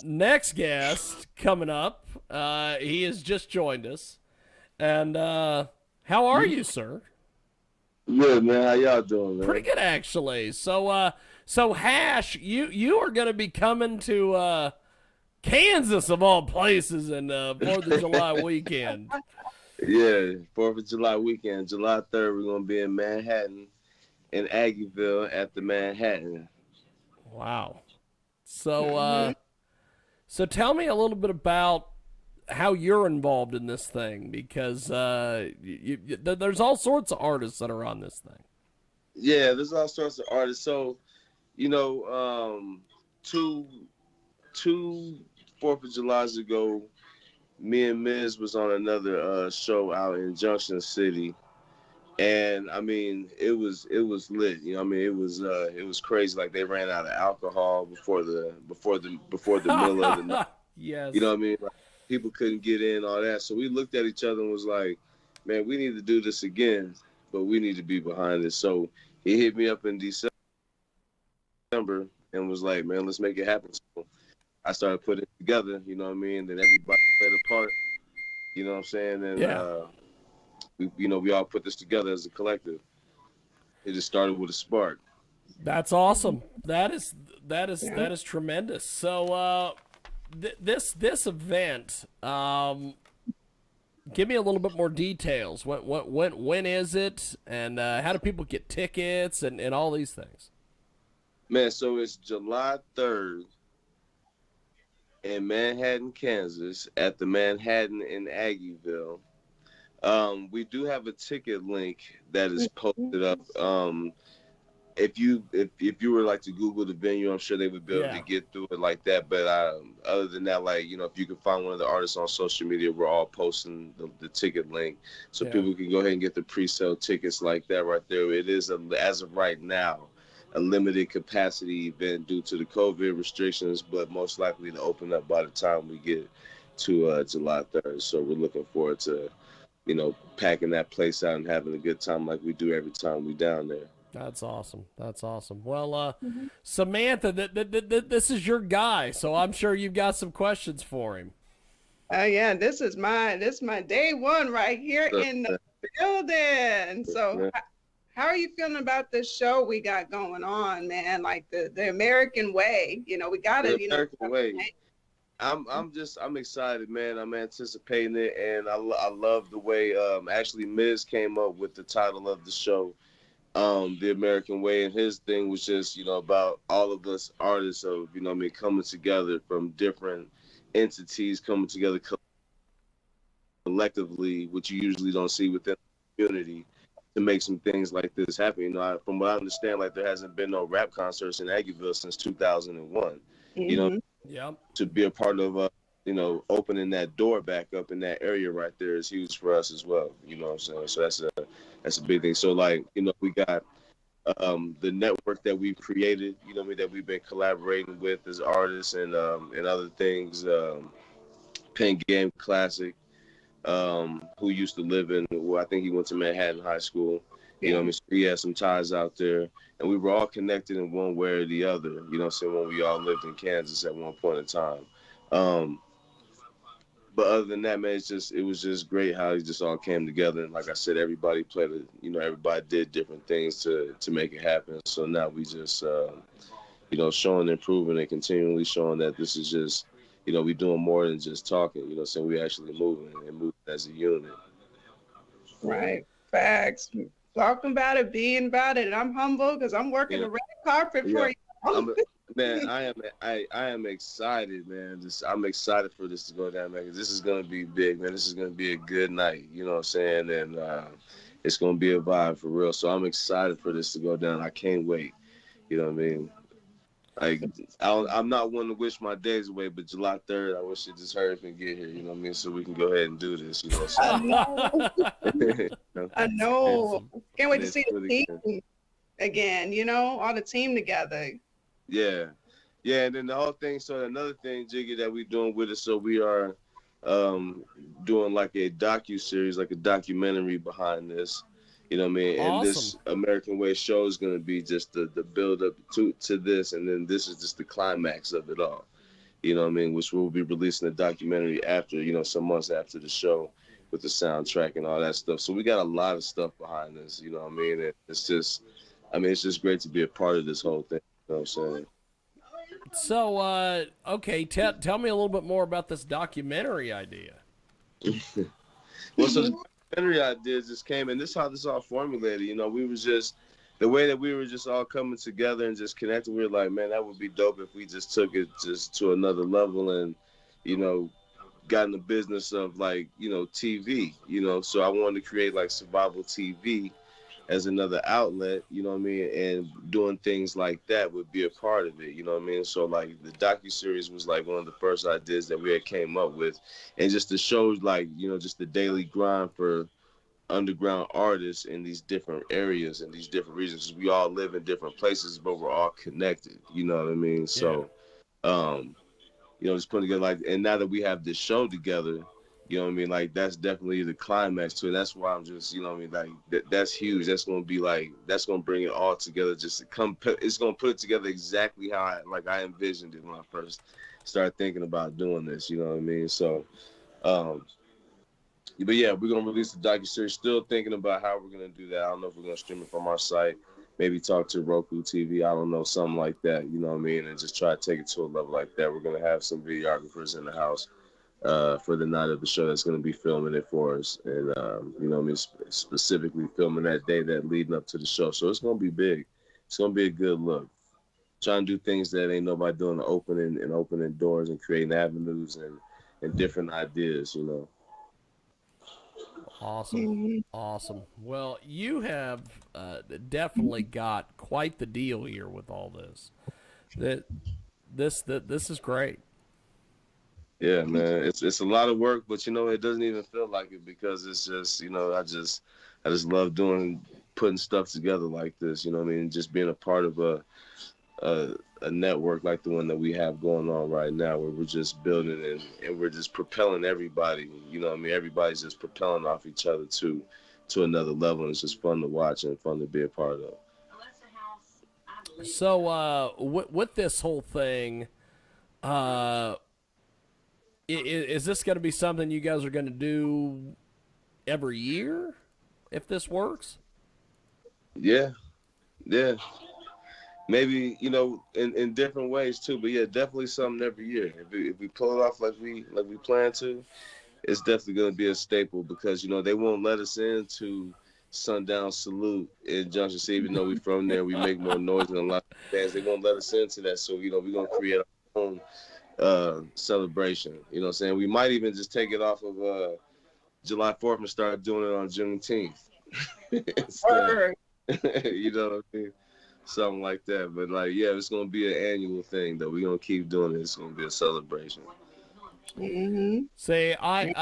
next guest coming up, he has just joined us. And how are you, sir? Good man, how y'all doing, Pretty man? good, actually. So Hash, you are going to be coming to Kansas of all places in Fourth of July weekend. Yeah, Fourth of July weekend, July 3rd, we're gonna be in Manhattan, in Aggieville at the Manhattan. Wow. So Hmm. so tell me a little bit about how you're involved in this thing because there's all sorts of artists that are on this thing. Yeah, there's all sorts of artists. So you know, two two Fourth of July's ago, me and Miz was on another show out in Junction City, and I mean it was lit. You know, I mean it was crazy. Like they ran out of alcohol before the middle of the night. You know Yes. what I mean? Like, people couldn't get in, all that. So we looked at each other and was like, man, we need to do this again, but we need to be behind it. So he hit me up in December and was like, man, let's make it happen. So I started putting it together, you know what I mean? Then everybody played a part, you know what I'm saying? And Yeah. we all put this together as a collective. It just started with a spark. That's awesome. That is Yeah. that is tremendous. So this event, give me a little bit more details. When is it, and how do people get tickets and all these things? Man, so it's July 3rd in Manhattan, Kansas, at the Manhattan in Aggieville. We do have a ticket link that is posted up. If you were like to Google the venue, I'm sure they would be able to Yeah. get through it like that. But other than that, like if you can find one of the artists on social media, we're all posting the ticket link, so Yeah. people can go ahead and get the pre-sale tickets like that right there. It is as of right now a limited capacity event due to the COVID restrictions, but most likely to open up by the time we get to July 3rd. So we're looking forward to packing that place out and having a good time like we do every time we down there. That's awesome. That's awesome. Well, Mhm. Samantha, this is your guy, so I'm sure you've got some questions for him. Oh yeah, this is my day one right here So, in the building. So yeah, how are you feeling about this show we got going on, man? Like the American way. We gotta, the American way. I'm excited, man. I'm anticipating it, and I love the way actually Miz came up with the title of the show, the American way, and his thing was just about all of us artists of what I mean coming together from different entities coming together collectively, which you usually don't see within the community, to make some things like this happen. From what I understand, like there hasn't been no rap concerts in Aggieville since 2001. You know, hmm Yep. to be a part of opening that door back up in that area right there is huge for us as well. You know what I'm saying? So that's a big thing. So like we got the network that we've created. You know what I mean, that we've been collaborating with as artists and other things. Pen Game Classic, who used to live well, I think he went to Manhattan High School. You know Yeah. what I mean? So he had some ties out there. And we were all connected in one way or the other, you know what I'm saying, when we all lived in Kansas at one point in time. Um, but other than that, man, it was just great how it just all came together. And like I said, everybody played everybody did different things to make it happen. So now we just, showing improvement and continually showing that this is just, we doing more than just talking, saying we actually moving and moving as a unit. Right. Facts. Talking about it, being about it. And I'm humble because I'm working You know, the red carpet yeah. for you. I'm man, I am excited, man. I'm excited for this to go down, man. 'Cause this is gonna be big, man. This is gonna be a good night. You know what I'm saying? And it's gonna be a vibe for real. So I'm excited for this to go down. I can't wait. You know what I mean? Like I'm not one to wish my days away, but July 3rd, I wish it just hurry up and get here. You know what I mean? So we can go ahead and do this. You know, I so know. you know, I That's know. awesome. Can't wait and to it's see really the good. team again, all the team together. Yeah, yeah, and then the whole thing. So another thing, Jiggy, that we doing with it. So we are um, doing like a docu series, like a documentary behind this. You know what I mean? And Awesome. this American Way show is going to be just the build up to this, and then this is just the climax of it all. You know what I mean? Which we'll be releasing the documentary after, some months after the show with the soundtrack and all that stuff. So we got a lot of stuff behind this, you know what I mean? It's just great to be a part of this whole thing. You know what I'm saying? So, okay, tell me a little bit more about this documentary idea. Well, so the documentary idea just came, and this is how this all formulated. We was just, the way that we were just all coming together and just connecting, we were like, man, that would be dope if we just took it just to another level and, got in the business of like, TV, so I wanted to create like survival TV as another outlet, you know what I mean? And doing things like that would be a part of it, you know what I mean? So like the docuseries was like one of the first ideas that we had came up with. And just to show like, just the daily grind for underground artists in these different areas and these different regions. We all live in different places, but we're all connected, you know what I mean? So, just putting together like, and now that we have this show together, you know what I mean? Like that's definitely the climax to it. That's why I'm just, you know what I mean? Like that's huge. That's going to be like, that's going to bring it all together. Just to come, it's going to put it together exactly how I envisioned it when I first started thinking about doing this. You know what I mean? So, but yeah, we're going to release the docuseries. Still thinking about how we're going to do that. I don't know if we're going to stream it from our site. Maybe talk to Roku TV. I don't know, something like that. You know what I mean? And just try to take it to a level like that. We're going to have some videographers in the house for the night of the show that's going to be filming it for us. And, specifically filming that day that leading up to the show. So it's going to be big. It's going to be a good look. Trying to do things that ain't nobody doing, opening doors and creating avenues and different ideas, Awesome. Awesome. Well, you have definitely got quite the deal here with all this. This is great. Yeah, man, it's a lot of work, but it doesn't even feel like it because it's just, I just love putting stuff together like this. You know what I mean? Just being a part of a network like the one that we have going on right now, where we're just building and we're just propelling everybody. You know what I mean? Everybody's just propelling off each other to another level. And it's just fun to watch and fun to be a part of. So, with this whole thing, is this going to be something you guys are going to do every year if this works? Yeah. Maybe, in different ways too, but yeah, definitely something every year. If we pull it off like we plan to, it's definitely going to be a staple because, they won't let us into Sundown Salute in Junction City, even though we from there, we make more noise than a lot of bands. They won't let us into that. So, we're going to create our own celebration. You know what I'm saying? We might even just take it off of July 4th and start doing it on Juneteenth. You know what I mean? Something like that. But it's gonna be an annual thing though. We're gonna keep doing it. It's gonna be a celebration. Mm-hmm. See, my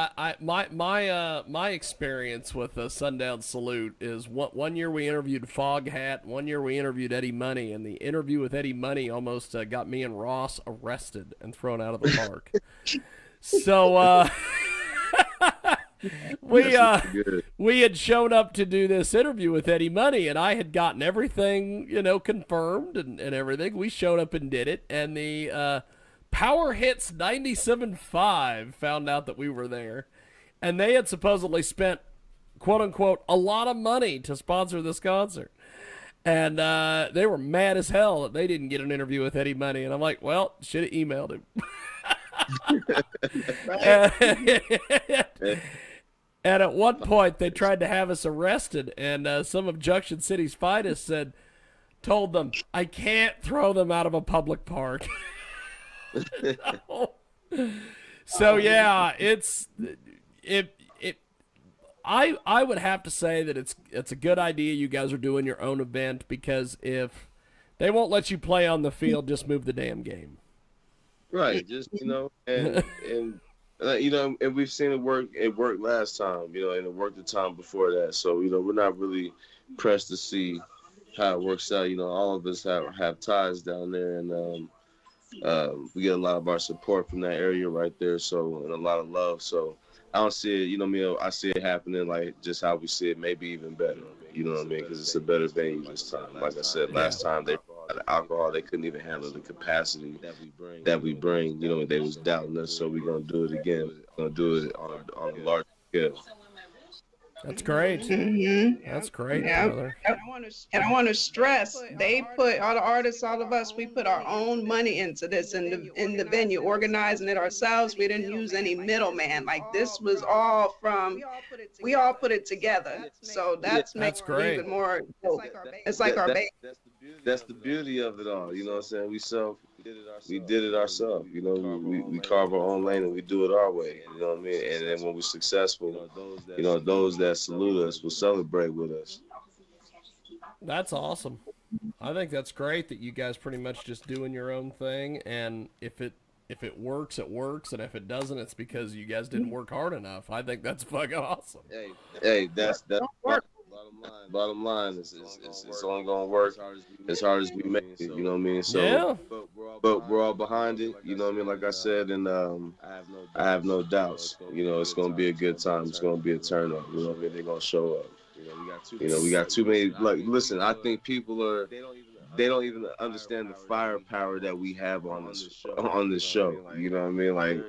experience with the Sundown Salute is one year we interviewed Foghat, one year we interviewed Eddie Money, and the interview with Eddie Money almost got me and Ross arrested and thrown out of the park. So we had shown up to do this interview with Eddie Money, and I had gotten everything confirmed and everything. We showed up and did it, and the Power Hits 97.5 found out that we were there, and they had supposedly spent, quote unquote, a lot of money to sponsor this concert. And they were mad as hell that they didn't get an interview with Eddie Money. And I'm like, well, should have emailed him. And at one point, they tried to have us arrested, and some of Objection City's finest told them, I can't throw them out of a public park. So yeah, I would have to say that it's a good idea you guys are doing your own event, because if they won't let you play on the field, just move the damn game. Right, just and and we've seen it work. It worked last time, and it worked the time before that. So we're not really pressed to see how it works out. All of us have ties down there, and we get a lot of our support from that area right there. So, and a lot of love. So I don't see it. I see it happening like just how we see it, maybe even better. You know what I mean? Because it's a better venue this time. Like I said, last time they brought the alcohol. They couldn't even handle the capacity that we bring. You know, they was doubting us, so we're gonna do it again. We're gonna do it on a large scale. That's great. That's great, brother. And I want to stress, they put all the artists, all of us, we put our own money into this in the venue, organizing it ourselves. We didn't use any middleman. Like this was all from, we all put it together. So that's great. even more. It's like our baby. That's the beauty of it all. You know what I'm saying? We did it ourselves. You know, we carve our own lane and we do it our way. You know what I mean? And then when we're successful, you know, those that salute us will celebrate with us. That's awesome. I think that's great that you guys pretty much just doing your own thing, and if it works, it works, and if it doesn't, it's because you guys didn't work hard enough. I think that's fucking awesome. Hey, that's bottom line is it's only gonna work as hard as we make it. You know what I mean? So, yeah. But we're all behind it. You know what I mean? Like I said, and I have no doubts. You know, it's gonna be a good time. It's gonna be a turn up. You know what I mean? They're gonna show up. You know, we got too many. Like, listen, I think people they don't even understand the firepower that we have on this show. You know what I mean? Like,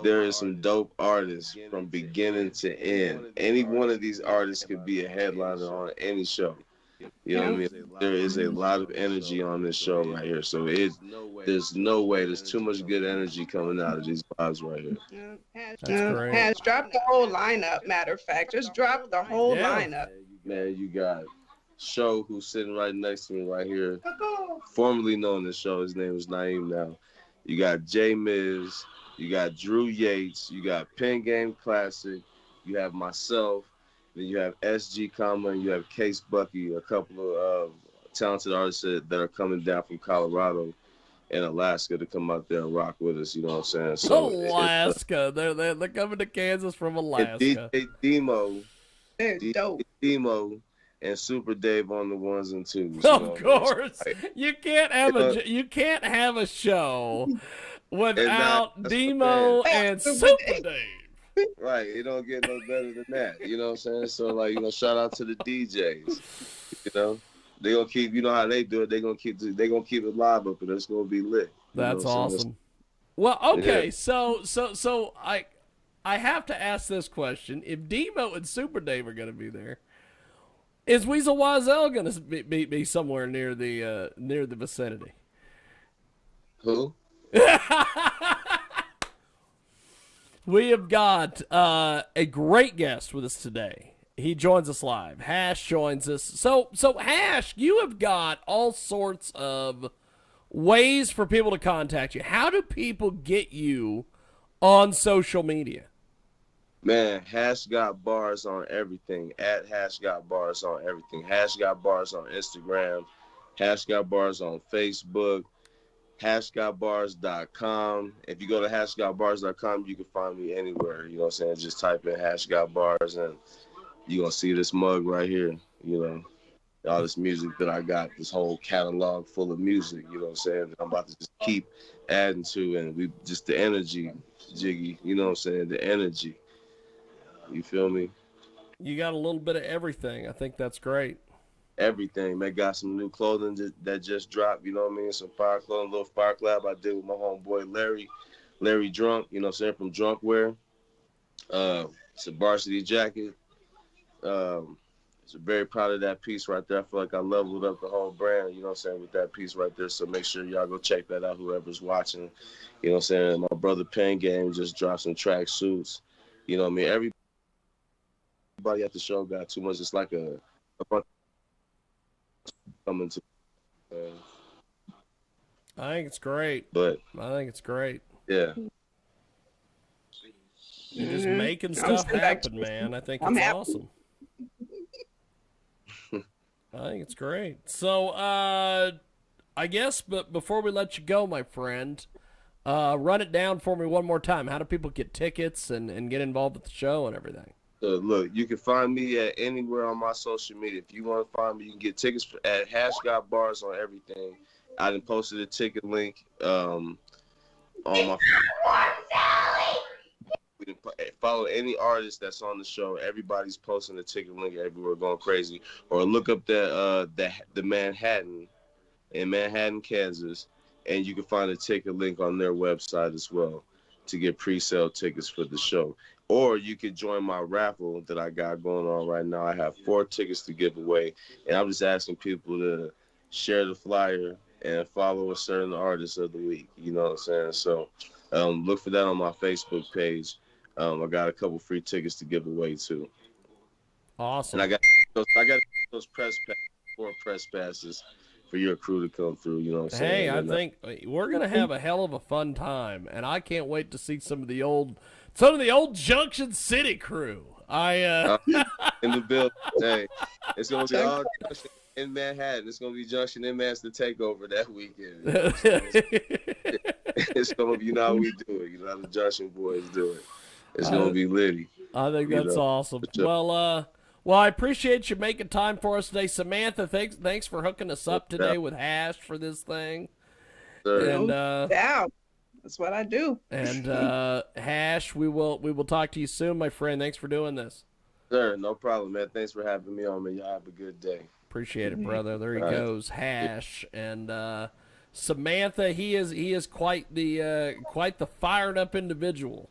there is some dope artists from beginning to end. Any one of these artists could be a headliner on any show. You know what I mean? There is a lot of energy on this show right here. So there's no way. There's too much good energy coming out of these vibes right here. That's great. Has dropped the whole lineup. Matter of fact, just drop the whole lineup. Man, you got Show, who's sitting right next to me right here, formerly known as Show. His name is Naeem now. You got J Miz, you got Drew Yates, you got Pen Game Classic, you have myself, then you have SG Comma, and you have Case Bucky, a couple of talented artists that are coming down from Colorado and Alaska to come out there and rock with us. You know what I'm saying? So Alaska, they're coming to Kansas from Alaska. DJ Demo, They're dope. Demo, and Super Dave on the ones and twos. Of course, you can't have a show without Demo and Super Dave. Right, it don't get no better than that. You know what I'm saying? So, like, you know, shout out to the DJs. You know, they gonna keep. You know how they do it. They gonna keep it live up, and it's gonna be lit. That's awesome. Well, okay, so I have to ask this question: if Demo and Super Dave are gonna be there, is Weasel Wiesel going to be somewhere near the vicinity? Who? We have got a great guest with us today. He joins us live. Hash joins us. So Hash, you have got all sorts of ways for people to contact you. How do people get you on social media? Man, Hash got bars on everything. At Hash got bars on everything. Hash got bars on Instagram. Hash got bars on Facebook. Hashgotbars.com. If you go to hashgotbars.com, you can find me anywhere. You know what I'm saying? Just type in Hash got bars and you're going to see this mug right here. You know, all this music that I got, this whole catalog full of music, you know what I'm saying? That I'm about to just keep adding to, and we just the energy, Jiggy, you know what I'm saying? The energy. You feel me? You got a little bit of everything. I think that's great. Everything, man. Got some new clothing that just dropped, you know what I mean? Some fire clothing, little fire collab I did with my homeboy Larry Drunk, you know what I'm saying, from Drunk Wear. It's a varsity jacket. So very proud of that piece right there. I feel like I leveled up the whole brand, you know what I'm saying, with that piece right there. So make sure y'all go check that out, whoever's watching. You know what I'm saying? My brother Pen Game just dropped some track suits. You know what I mean? Everybody at the show got too much. It's like a bunch coming to. I think it's great. But I think it's great. Yeah. You're just making stuff happen, man. I think it's awesome. I think it's great. So, I guess, but before we let you go, my friend, run it down for me one more time. How do people get tickets and get involved with the show and everything? Look, you can find me at anywhere on my social media. If you want to find me, you can get tickets at Got Bars on everything. I done posted a ticket link on my. We didn't follow any artist that's on the show. Everybody's posting a ticket link everywhere, going crazy. Or look up the Manhattan in Manhattan, Kansas, and you can find a ticket link on their website as well to get pre-sale tickets for the show. Or you could join my raffle that I got going on right now. I have 4 tickets to give away, and I'm just asking people to share the flyer and follow a certain artist of the week. You know what I'm saying? So look for that on my Facebook page. I got a couple free tickets to give away too. Awesome. And I got those press passes, 4 press passes for your crew to come through. You know what I'm saying? Hey, I think we're gonna have a hell of a fun time, and I can't wait to see some of the old Junction City crew. In the building. Hey, it's gonna be all Junction in Manhattan. It's gonna be Junction in Manchester takeover that weekend. You know it's gonna be, you know how we do it. You know how the Junction boys do it. It's gonna be litty. I think that's awesome. Sure. Well, I appreciate you making time for us today, Samantha. Thanks for hooking us up today with Hash for this thing. Sure. And that's what I do. And Hash, we will talk to you soon, my friend. Thanks for doing this. Sure, no problem, man. Thanks for having me on, man. Y'all have a good day. Appreciate it, brother. There he goes, Hash, and Samantha. He is quite the fired up individual.